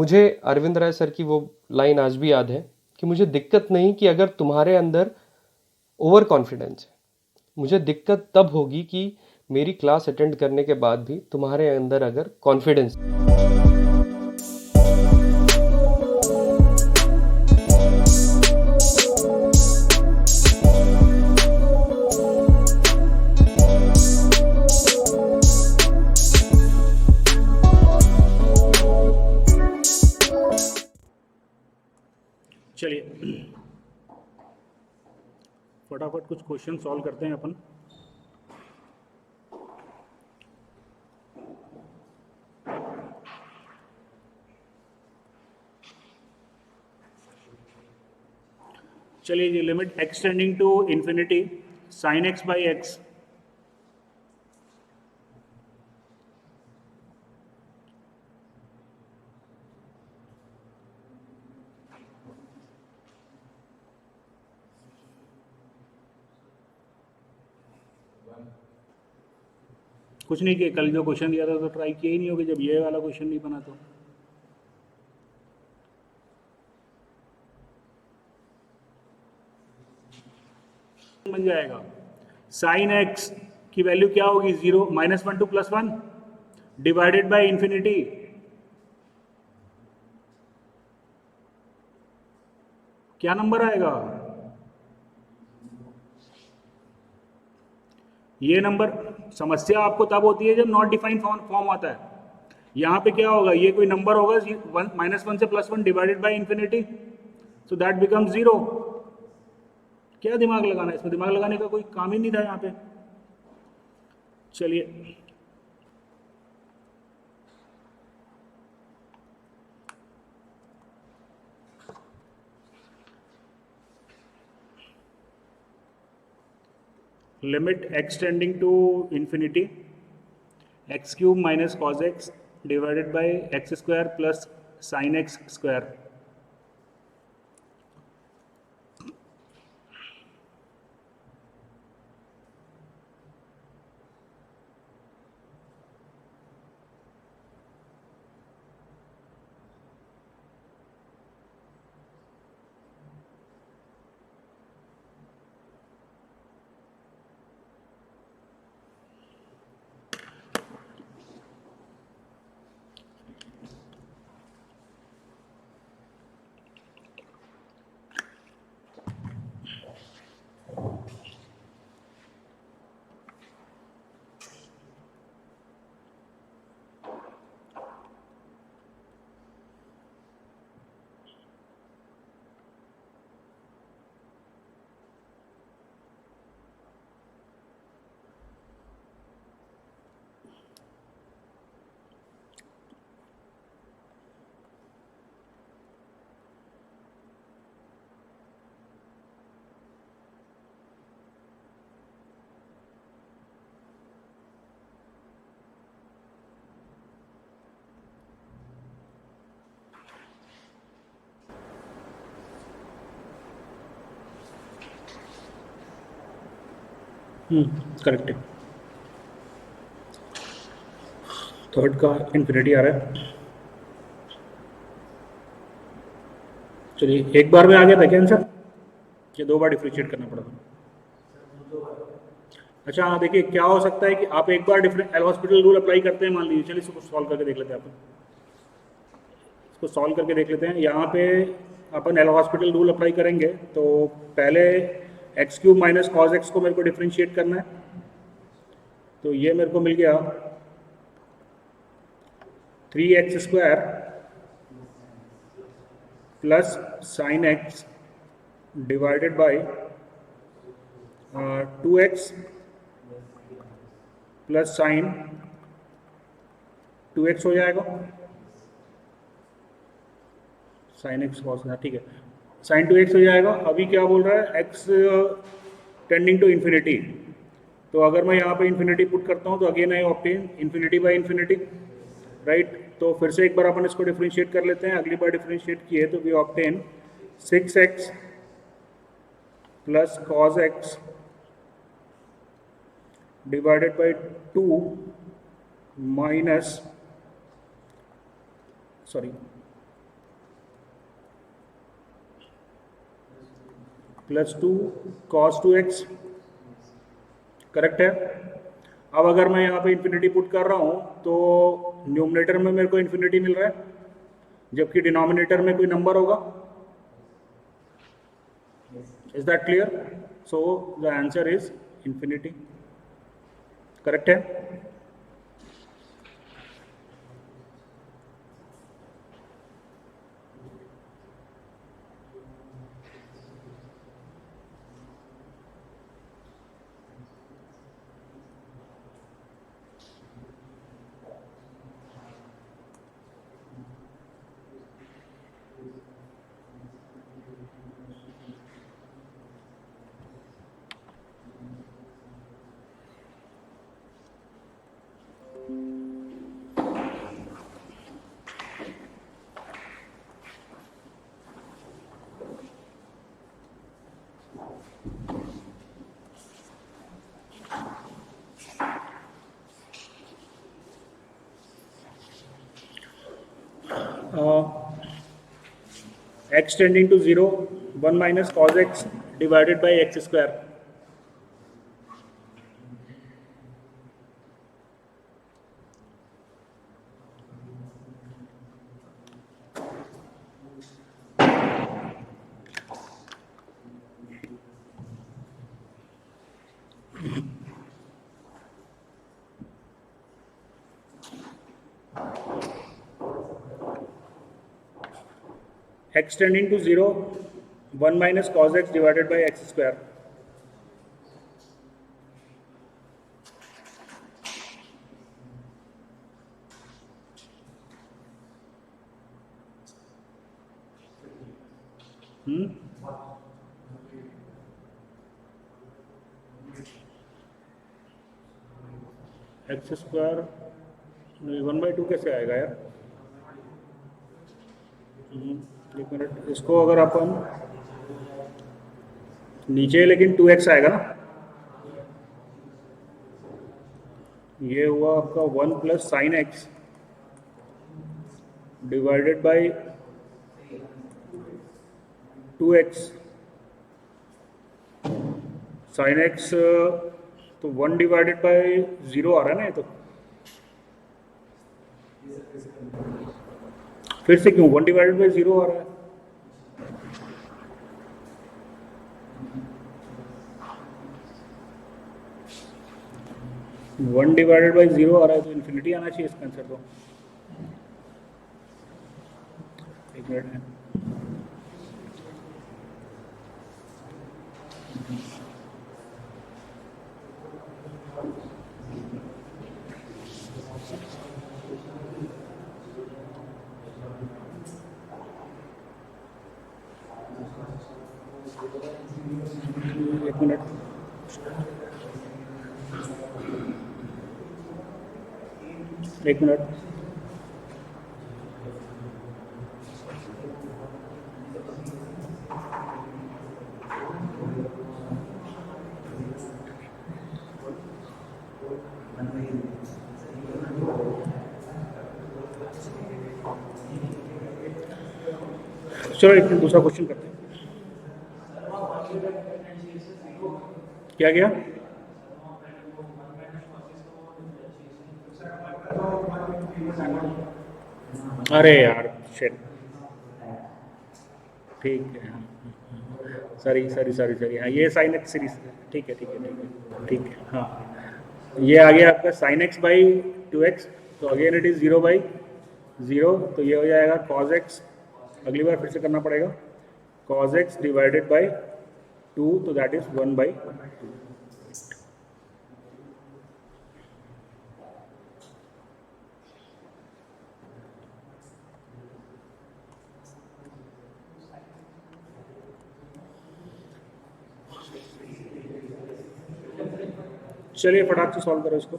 मुझे अरविंद राय सर की वो लाइन आज भी याद है कि मुझे दिक्कत नहीं कि अगर तुम्हारे अंदर ओवर कॉन्फिडेंस है, मुझे दिक्कत तब होगी कि मेरी क्लास अटेंड करने के बाद भी तुम्हारे अंदर अगर कॉन्फिडेंस। चलिए फटाफट कुछ क्वेश्चन सॉल्व करते हैं अपन। चलिए जी, limit x tending to infinity sine x by x कुछ नहीं किया, कल जो क्वेश्चन दिया था तो ट्राई किया ही नहीं होगा जब ये वाला क्वेश्चन नहीं बना तो। बन जाएगा साइन x की वैल्यू क्या होगी, 0 -1 टू +1 डिवाइडेड बाय इंफिनिटी। क्या नंबर आएगा? ये नंबर। समस्या आपको तब होती है जब नॉट डिफाइंड फॉर्म आता है। यहां पे क्या होगा, ये कोई नंबर होगा -1 से +1 divided by infinity, so that becomes 0। क्या दिमाग लगाना है इसमें, दिमाग लगाने का कोई काम ही नहीं था यहाँ पे। चलिए limit x tending to infinity x³ minus cos x divided by x² plus sine x²। Correct है। थर्ड का इंफिनिटी आ रहा है। चलिए एक बार में आ गया था क्या आंसर, ये 2 बार डिफ्रेंशिएट करना पड़ा था? अच्छा हाँ, देखिए क्या हो सकता है कि आप एक बार एल हॉस्पिटल रूल अप्लाई करते हैं, मान लीजिए। चलिए इसको सॉल्व करके देख लेते हैं। इसको सॉल्व करके देख लेते हैं। यहाँ पे अपन एल हॉस्पिटल रूल अप्लाई करेंगे तो पहले x³ माइनस कॉस x को मेरे को डिफ्रेंशिएट करना है। तो ये मेरे को मिल गया 3x² plus sign x divided bye 2x plus sign 2x हो जाएगा। साइन x कॉस, ठीक है, साइन 2x हो जाएगा। अभी क्या बोल रहा है, x टेंडिंग टू इन्फिनिटी। तो अगर मैं यहाँ पे इन्फिनिटी पुट करता हूँ तो again I obtain infinity by infinity, right. तो फिर से एक बार अपन इसको डिफरेंशिएट कर लेते हैं। अगली बार डिफरेंशिएट किए तो we obtain 6x plus cos x divided by 2 minus +2 cos 2x, correct है। अब अगर मैं यहाँ पे इन्फिनिटी पुट कर रहा हूँ तो न्यूमरेटर में मेरे को इन्फिनिटी मिल रहा है, जबकि डिनोमिनेटर में कोई नंबर होगा। Is that clear? So the answer is infinity, correct है। X tending to 0, 1 minus cos x divided by x square. X tending to 0, 1 minus cos x divided by x square. X square 1/2 कैसे आएगा यार? एक minute, इसको अगर अपन नीचे, लेकिन 2x आएगा ना। ये हुआ आपका 1 plus sine x divided by 2x। Sine x तो 1 डिवाइडेड बाई 0 आ रहा है ना, ये तो फिर से क्यों 1 डिवाइडेड बाई 0 आ रहा है? वन डिवाइडेड बाई 0 आ रहा है तो इन्फिनिटी आना चाहिए इसका आंसर। तो एक मिनट है, एक मिनट। एक मिनट, चलो एक मिनट, दूसरा क्वेश्चन करते हैं। क्या गया? अरे यार शिट, ठीक है। सॉरी सॉरी सॉरी सॉरी, हाँ ये साइन एक्स सीरीज, ठीक है ठीक है ठीक है ठीक है। हाँ ये आ गया आपका साइन एक्स बाई 2x, तो अगेन इट इज़ 0/0, तो ये हो जाएगा कॉज एक्स। अगली बार फिर से करना पड़ेगा, कॉज एक्स डिवाइडेड बाई 2, तो दैट इज 1/2। चलिए फटाक से सॉल्व करो इसको।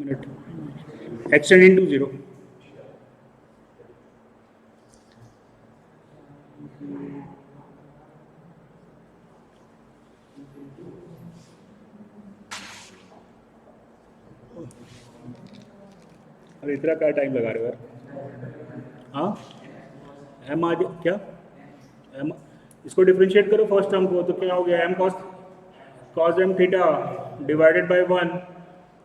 Minute extending to 0. अरे इतना क्या टाइम लगा रहे हो यार. हाँ एम आ क्या एम, इसको डिफ्रेंशिएट करो फर्स्ट टर्म को, तो क्या हो गया, m cos m theta divided by 1,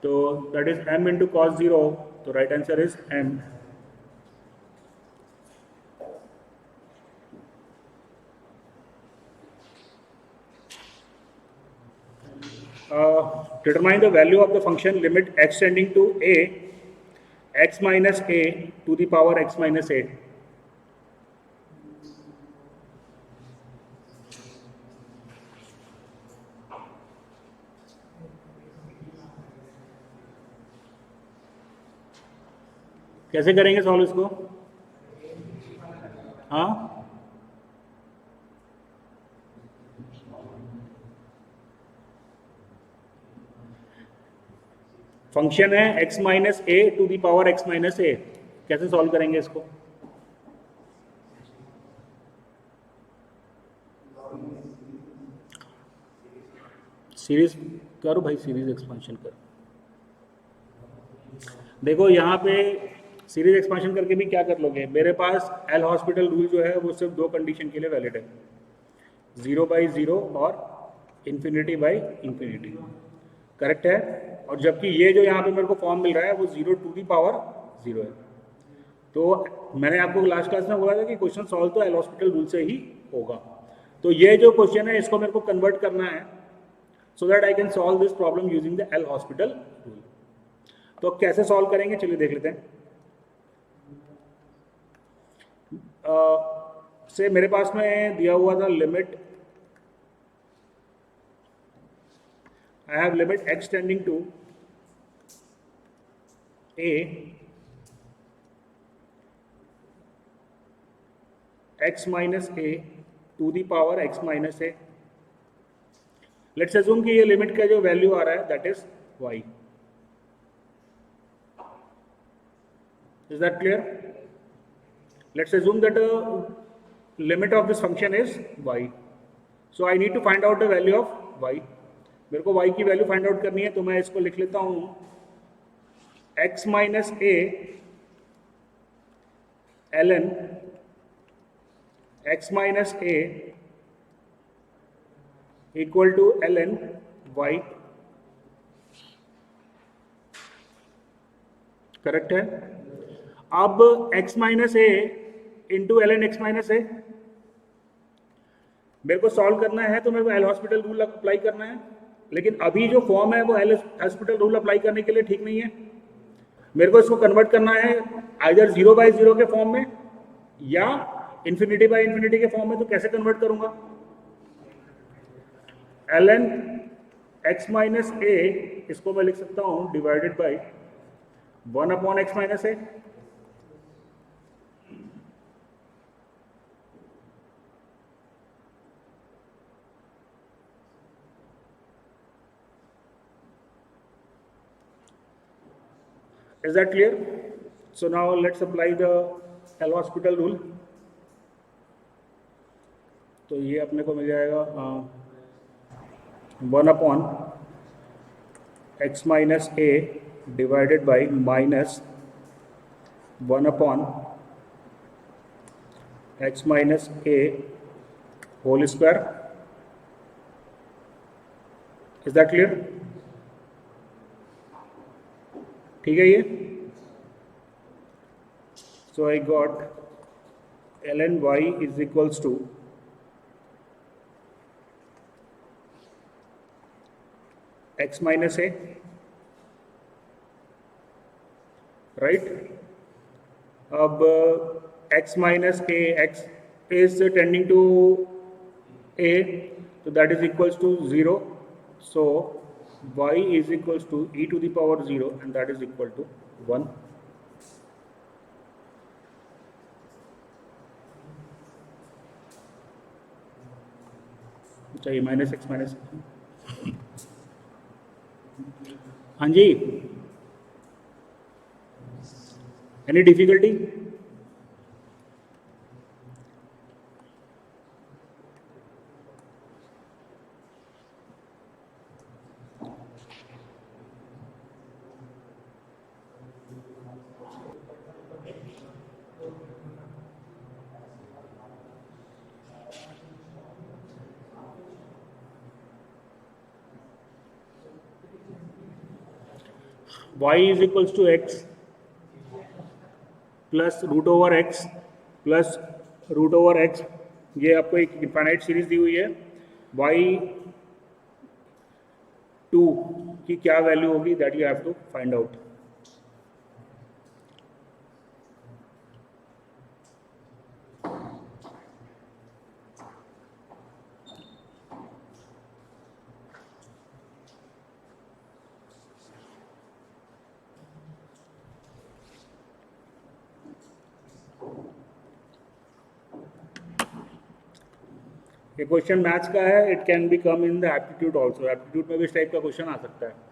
तो that is m into cos 0. तो right answer is m. Determine the value of the function limit x tending to a x minus a to the power x minus a. कैसे करेंगे solve इसको? हाँ function है x minus a to the power x minus a. कैसे solve करेंगे इसको? Series करो भाई, सीरीज एक्सपेंशन करो. देखो यहाँ पे सीरीज एक्सपेंशन करके भी क्या कर लोगे, मेरे पास एल हॉस्पिटल रूल जो है वो सिर्फ दो कंडीशन के लिए वैलिड है, 0/0 और इन्फिनिटी बाई इन्फिनिटी. करेक्ट है. और जबकि ये जो यहाँ पे मेरे को फॉर्म मिल रहा है वो 0 टू दी पावर 0 है. तो मैंने आपको लास्ट क्लास में बोला था कि क्वेश्चन सॉल्व तो एल हॉस्पिटल रूल से ही होगा. तो ये जो क्वेश्चन है इसको मेरे को कन्वर्ट करना है so that I can solve this problem using the L hospital rule. तो कैसे सॉल्व करेंगे चलिए देख लेते हैं. से मेरे पास में दिया हुआ था limit, I have limit x tending to a x minus a to the power x minus a. Let's assume कि ये लिमिट का जो वैल्यू आ रहा है that is y. Is that clear? Let's assume that limit of this function is y. So I need to find out the value of y. मेरे को y की value find out करनी है, तो मैं इसको लिख लेता हूं x minus a ln x minus a equal to ln y. Correct है. अब x minus a into ln x minus a मेरे को सॉल्व करना है, तो मेरे को एल हॉस्पिटल रूल अप्लाई करना है. लेकिन अभी जो फॉर्म है वो एल हॉस्पिटल रूल अप्लाई करने के लिए ठीक नहीं है. मेरे को इसको कन्वर्ट करना है आइदर 0/0 के फॉर्म में या इन्फिनिटी बाई इन्फिनिटी के फॉर्म में. तो कैसे कन्वर्ट करूंगा? ln x माइनस ए इसको मैं लिख सकता हूं divided by 1/x minus A. Is that clear? So now let's apply the L hospital rule. तो ये अपने को मिल जाएगा 1/x minus a divided by minus 1/x minus a whole square. Is that clear? ठीक है ये. So I got ln y is equals to x minus a, right. अब x minus a, x is tending to a, तो that is equals to 0. So y is equals to e to the power 0 and that is equal to 1. चाहिए minus x minus. हाँ जी Any difficulty? Y is equals to x plus root over x plus root over x, ये आपको एक infinite series दी हुई है। y 2 की क्या वैल्यू होगी, that you have to find out. ये क्वेश्चन मैथ्स का है, it can be come in the aptitude also, aptitude में भी इस टाइप का क्वेश्चन आ सकता है।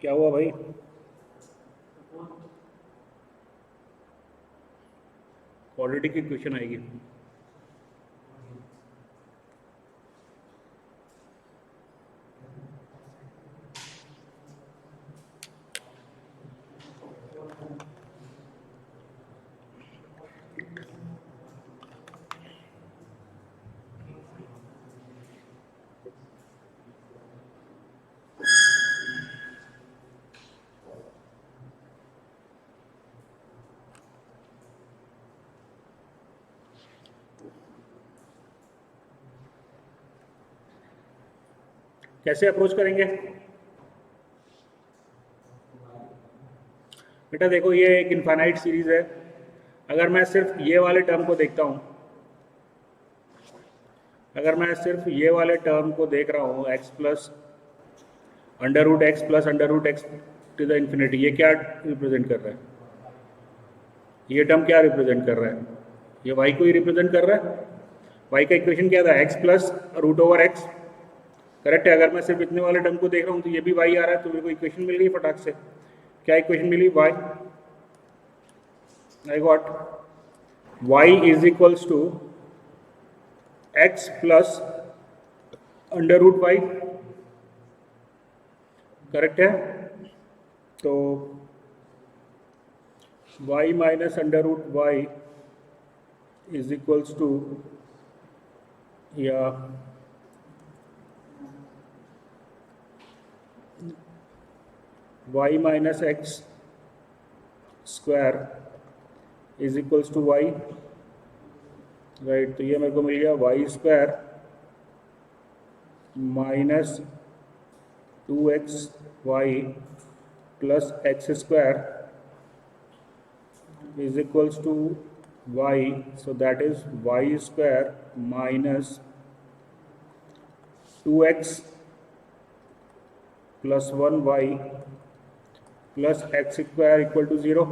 क्या हुआ भाई? क्वाड्रेटिक की क्वेश्चन आएगी। कैसे अप्रोच करेंगे बेटा? देखो ये एक इनफाइनाइट सीरीज है। अगर मैं सिर्फ ये वाले टर्म को देखता हूँ, अगर मैं सिर्फ ये वाले टर्म को देख रहा हूँ, x plus under root x plus under root x to the infinity, ये क्या रिप्रेजेंट कर रहा है? ये टर्म क्या रिप्रेजेंट कर रहा है? ये y को ही रिप्रेजेंट कर रहा है। y का इक्वेशन क्या था? x plus root over x, correct है। अगर मैं सिर्फ इतने वाले टर्म को देख रहा हूँ तो ये भी y आ रहा है, तो मेरे को इक्वेशन मिल गई फटाक से। क्या इक्वेशन मिली? y, I got y is equals to x plus under root y, correct है। तो y minus under root y is equals to, या y minus x square is equals to y, right. तो ये मेरे को मिल गया y स्क्वायर minus 2xy plus x square is equals to y, so that is y square minus 2x plus 1y plus x square equal to 0,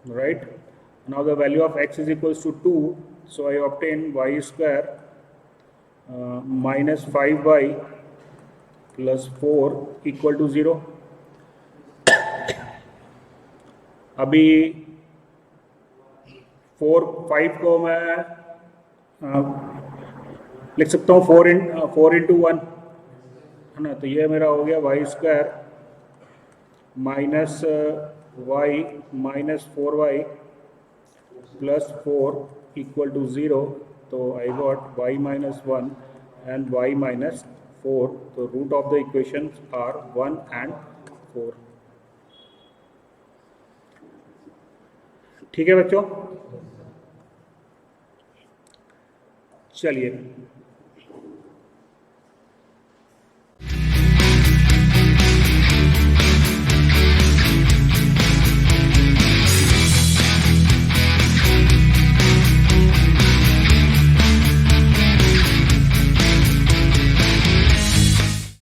right? Now the value of x is equals to 2, so I obtain y square minus 5y plus 4 equal to 0. अभी 5 को मैं लिख सकता हूँ 4 into 1 है ना। तो ये मेरा हो गया y² minus y minus 4y plus 4 equal to 0। तो I got y minus 1 and y minus 4। तो root of the equation are 1 and 4। ठीक है बच्चों, चलिए